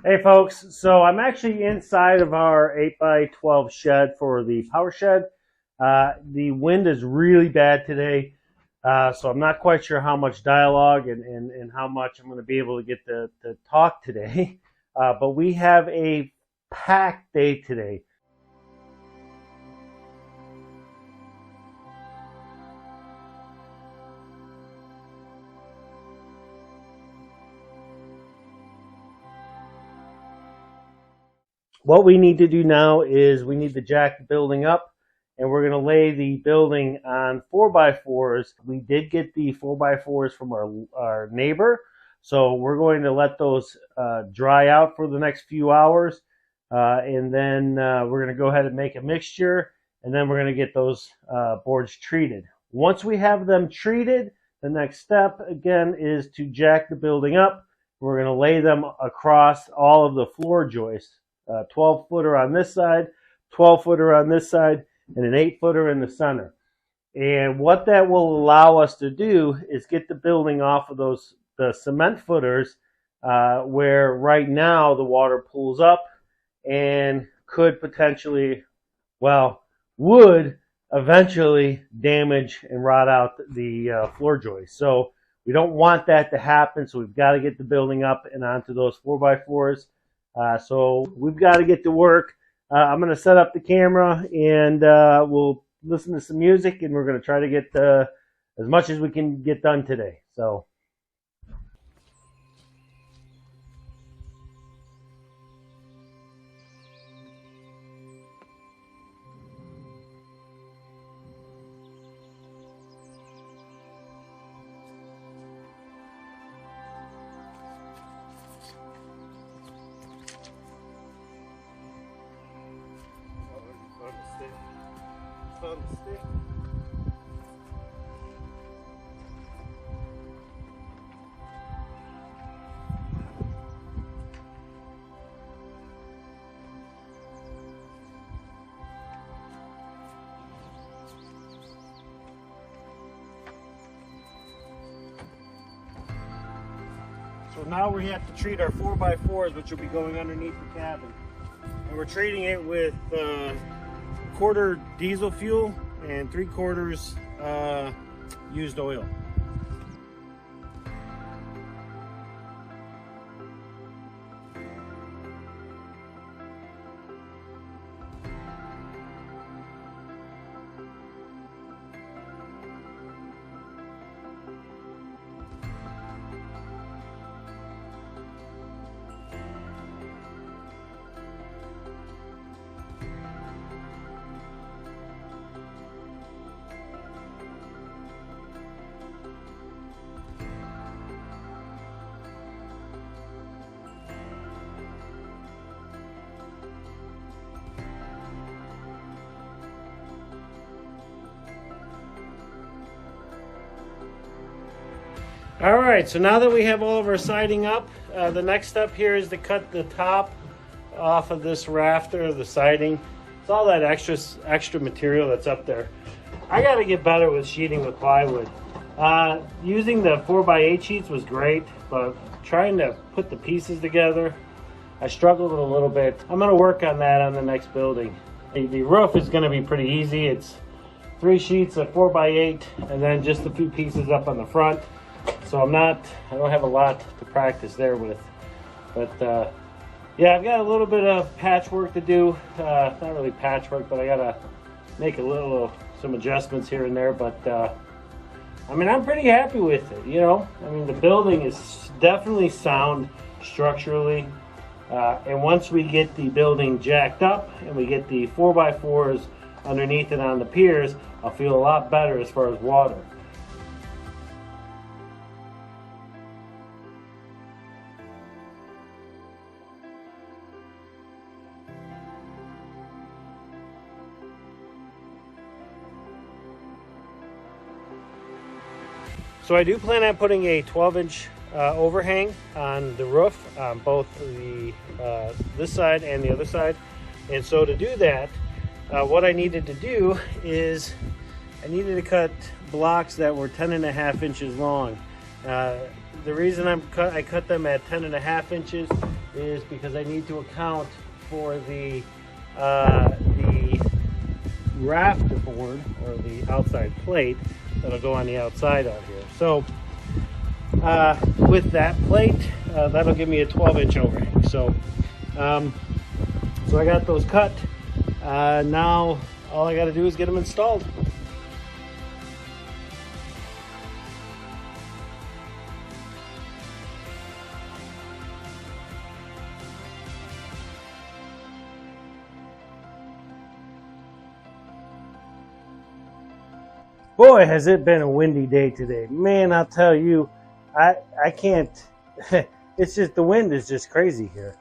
Hey folks, so I'm actually inside of our 8x12 shed for the power shed. The wind is really bad today, so I'm not quite sure how much dialogue and how much I'm going to be able to get to talk today. But we have a packed day today. What we need to do now is we need to jack the building up, and we're going to lay the building on 4x4s. We did get the 4x4s from our neighbor, so we're going to let those dry out for the next few hours, and then we're going to go ahead and make a mixture, and then we're going to get those boards treated. Once we have them treated, the next step again is to jack the building up. We're going to lay them across all of the floor joists. 12-footer on this side, 12-footer on this side, and an 8-footer in the center. And what that will allow us to do is get the building off of the cement footers where right now the water pools up and could potentially, would eventually damage and rot out the floor joist. So we don't want that to happen, so we've got to get the building up and onto those 4x4s. So we've got to get to work. I'm going to set up the camera and we'll listen to some music, and we're going to try to get as much as we can get done today. So. So now we have to treat our 4x4s, which will be going underneath the cabin. And we're treating it with quarter diesel fuel and 3/4 used oil. All right, so now that we have all of our siding up, the next step here is to cut the top off of this rafter, the siding. It's all that extra material that's up there. I got to get better with sheeting with plywood. Using the 4x8 sheets was great, but trying to put the pieces together, I struggled a little bit. I'm going to work on that on the next building. The roof is going to be pretty easy. It's 3 sheets of 4x8 and then just a few pieces up on the front. So I don't have a lot to practice there with, but yeah, I've got a little bit of patchwork to do. Not really patchwork, but I gotta make some adjustments here and there. But I mean, I'm pretty happy with it. You know, I mean, the building is definitely sound structurally, and once we get the building jacked up and we get the 4x4s underneath it on the piers, I'll feel a lot better as far as water. So I do plan on putting a 12-inch overhang on the roof on both the this side and the other side. And so to do that, what I needed to do is I needed to cut blocks that were 10.5 inches long. The reason I cut them at 10.5 inches is because I need to account for the rafter board, or the outside plate that'll go on the outside out here. So with that plate, that'll give me a 12-inch overhang. So I got those cut. Now all I got to do is get them installed. Boy, has it been a windy day today. Man, I'll tell you, I can't, it's just, the wind is just crazy here.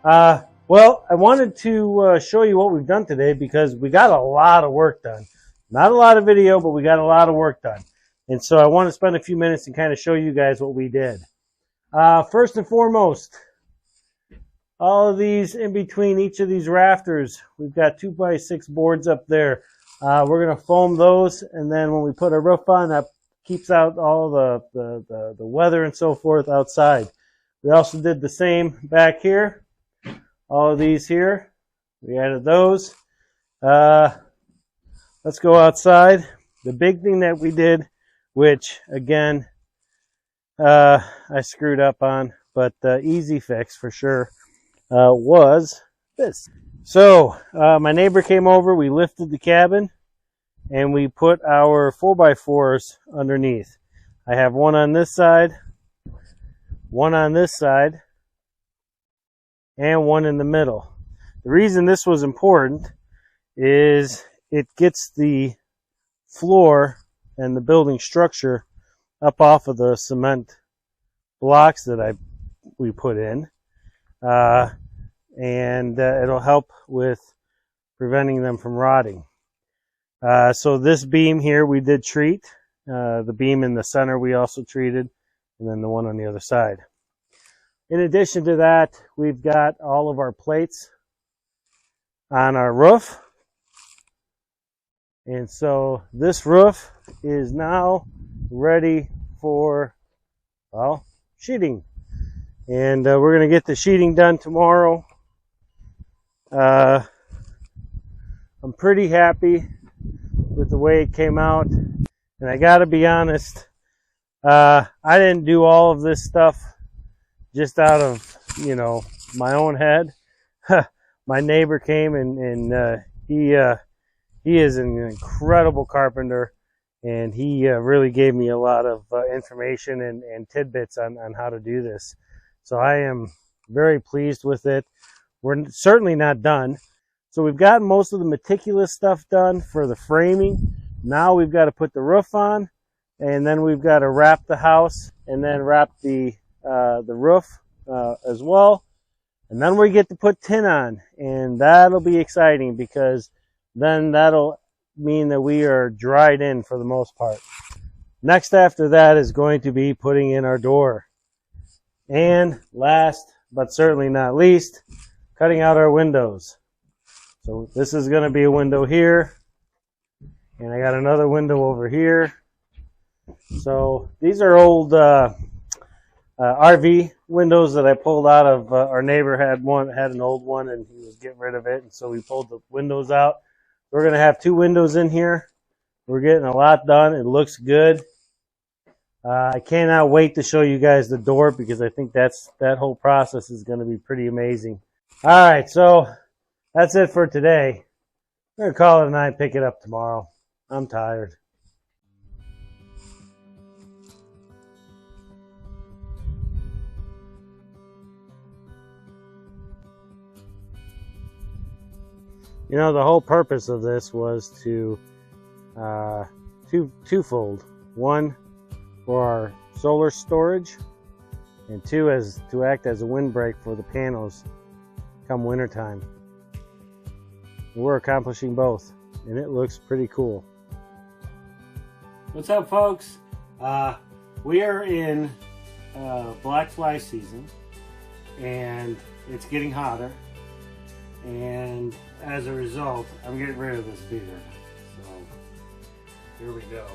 Well, I wanted to show you what we've done today because we got a lot of work done. Not a lot of video, but we got a lot of work done. And so I want to spend a few minutes and kind of show you guys what we did. First and foremost, all of these in between each of these rafters, we've got 2x6 boards up there. We're going to foam those, and then when we put a roof on, that keeps out all the weather and so forth outside. We also did the same back here. All of these here, we added those. Let's go outside. The big thing that we did, which again, I screwed up on, but easy fix for sure, was this. So my neighbor came over, we lifted the cabin, and we put our 4x4s underneath. I have one on this side, one on this side, and one in the middle. The reason this was important is it gets the floor and the building structure up off of the cement blocks that we put in. And it'll help with preventing them from rotting. So this beam here we did treat. The beam in the center we also treated, and then the one on the other side. In addition to that, we've got all of our plates on our roof. And so this roof is now ready for, well, sheeting. And we're going to get the sheeting done tomorrow. I'm pretty happy with the way it came out, and I gotta be honest, I didn't do all of this stuff just out of, you know, my own head. My neighbor came, and he is an incredible carpenter, and he really gave me a lot of information and tidbits on how to do this. So I am very pleased with it. We're certainly not done. So we've got most of the meticulous stuff done for the framing. Now we've got to put the roof on, and then we've got to wrap the house, and then wrap the roof as well. And then we get to put tin on, and that'll be exciting because then that'll mean that we are dried in for the most part. Next after that is going to be putting in our door. And last but certainly not least, cutting out our windows. So this is going to be a window here, and I got another window over here. So these are old RV windows that I pulled out of our neighbor had an old one, and he was getting rid of it, and so we pulled the windows out. We're going to have 2 windows in here. We're getting a lot done. It looks good. I cannot wait to show you guys the door because I think that whole process is going to be pretty amazing. All right, so that's it for today. I'm going to call it a night, pick it up tomorrow. I'm tired. You know, the whole purpose of this was to twofold. One, for our solar storage, and 2, to act as a windbreak for the panels come wintertime. We're accomplishing both, and it looks pretty cool. What's up, folks? We are in black fly season, and it's getting hotter, and as a result, I'm getting rid of this beard. So here we go.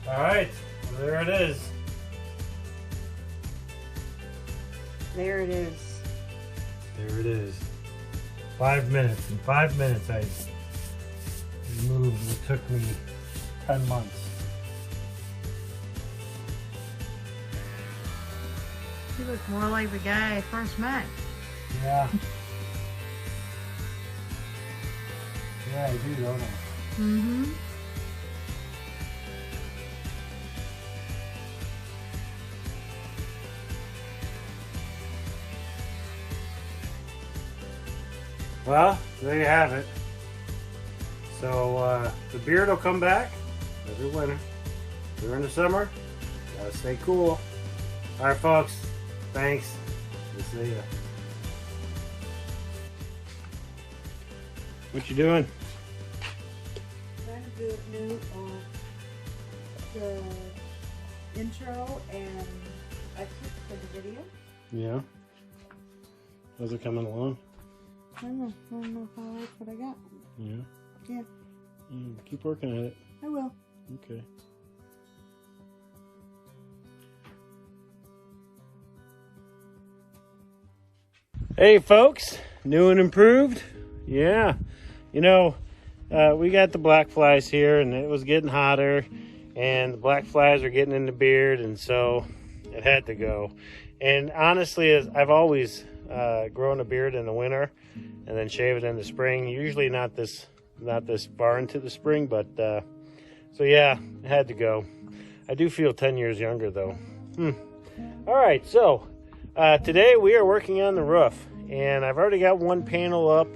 All right, well, there it is. There it is. There it is. 5 minutes. In 5 minutes, I removed what took me 10 months. You look more like the guy I first met. Yeah. Yeah, I do, don't I? Mm-hmm. Well, there you have it. So the beard will come back every winter. During the summer, gotta stay cool. All right, folks. Thanks. We'll see ya. What you doing? Trying to do it new on the intro and exit for the video. Yeah. How's it coming along? I don't know if I like what I got. Yeah. Yeah. Keep working at it. I will. Okay. Hey folks, new and improved. Yeah, you know, we got the black flies here, and it was getting hotter, and the black flies are getting in the beard, and so it had to go. And honestly, as I've always grown a beard in the winter and then shave it in the spring. Usually not this far into the spring, but so yeah, it had to go. I do feel 10 years younger though. All right, so today we are working on the roof, and I've already got one panel up.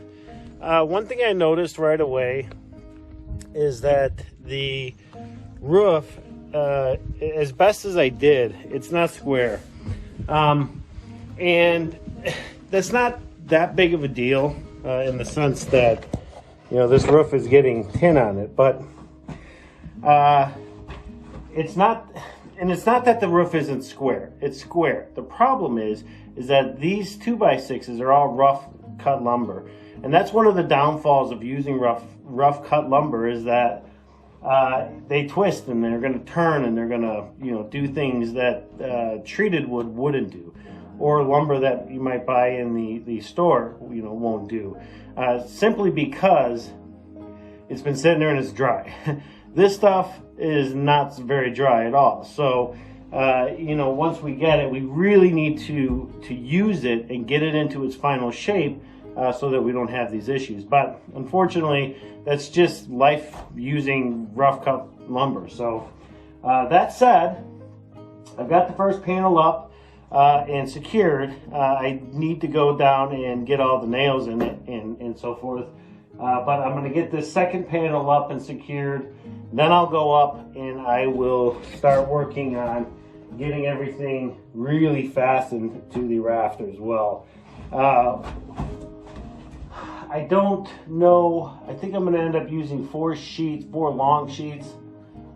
One thing I noticed right away is that the roof, as best as I did, it's not square. And that's not that big of a deal in the sense that, you know, this roof is getting tin on it, but it's not, and it's not that the roof isn't square. It's square. The problem is that these 2x6s are all rough cut lumber, and that's one of the downfalls of using rough cut lumber is that they twist and they're going to turn and they're going to, you know, do things that treated wood wouldn't do, or lumber that you might buy in the store, you know, won't do, simply because it's been sitting there and it's dry. This stuff is not very dry at all. So, you know, once we get it, we really need to use it and get it into its final shape so that we don't have these issues. But unfortunately, that's just life using rough cut lumber. So that said, I've got the first panel up and secured. I need to go down and get all the nails in it and so forth. But I'm going to get this second panel up and secured. Then I'll go up and I will start working on getting everything really fastened to the rafter as well. I don't know. I think I'm going to end up using 4 long sheets.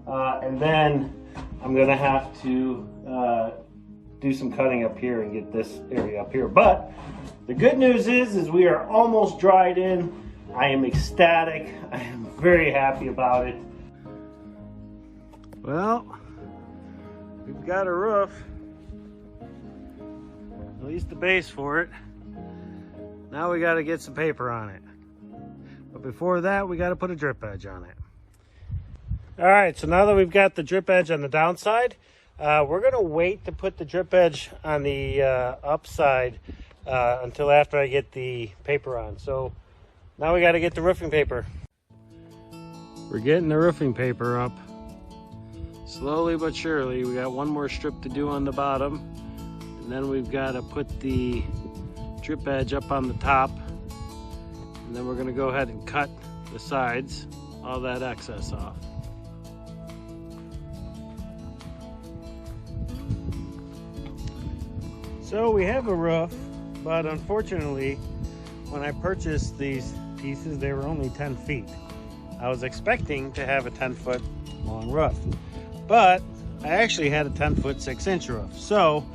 And then I'm going to have to do some cutting up here and get this area up here. But the good news is we are almost dried in. I am ecstatic. I am very happy about it. Well, we've got a roof, at least the base for it. Now we got to get some paper on it. But before that, we got to put a drip edge on it. All right, so now that we've got the drip edge on the downside, we're going to wait to put the drip edge on the upside until after I get the paper on. So now we got to get the roofing paper. We're getting the roofing paper up. Slowly but surely. We got one more strip to do on the bottom. And then we've got to put the drip edge up on the top. And then we're going to go ahead and cut the sides, all that excess off. So we have a roof, but unfortunately, when I purchased these pieces, they were only 10 feet. I was expecting to have a 10-foot long roof, but I actually had a 10-foot 6-inch roof. So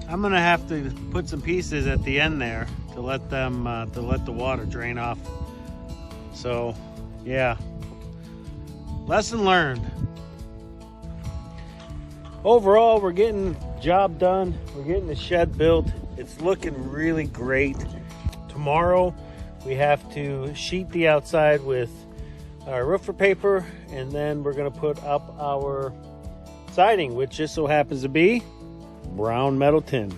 I'm gonna have to put some pieces at the end there to let them to let the water drain off. So yeah, lesson learned. overall, we're getting the job done. We're getting the shed built. It's looking really great. Tomorrow, we have to sheet the outside with our roofer paper, and then we're going to put up our siding, which just so happens to be brown metal tin.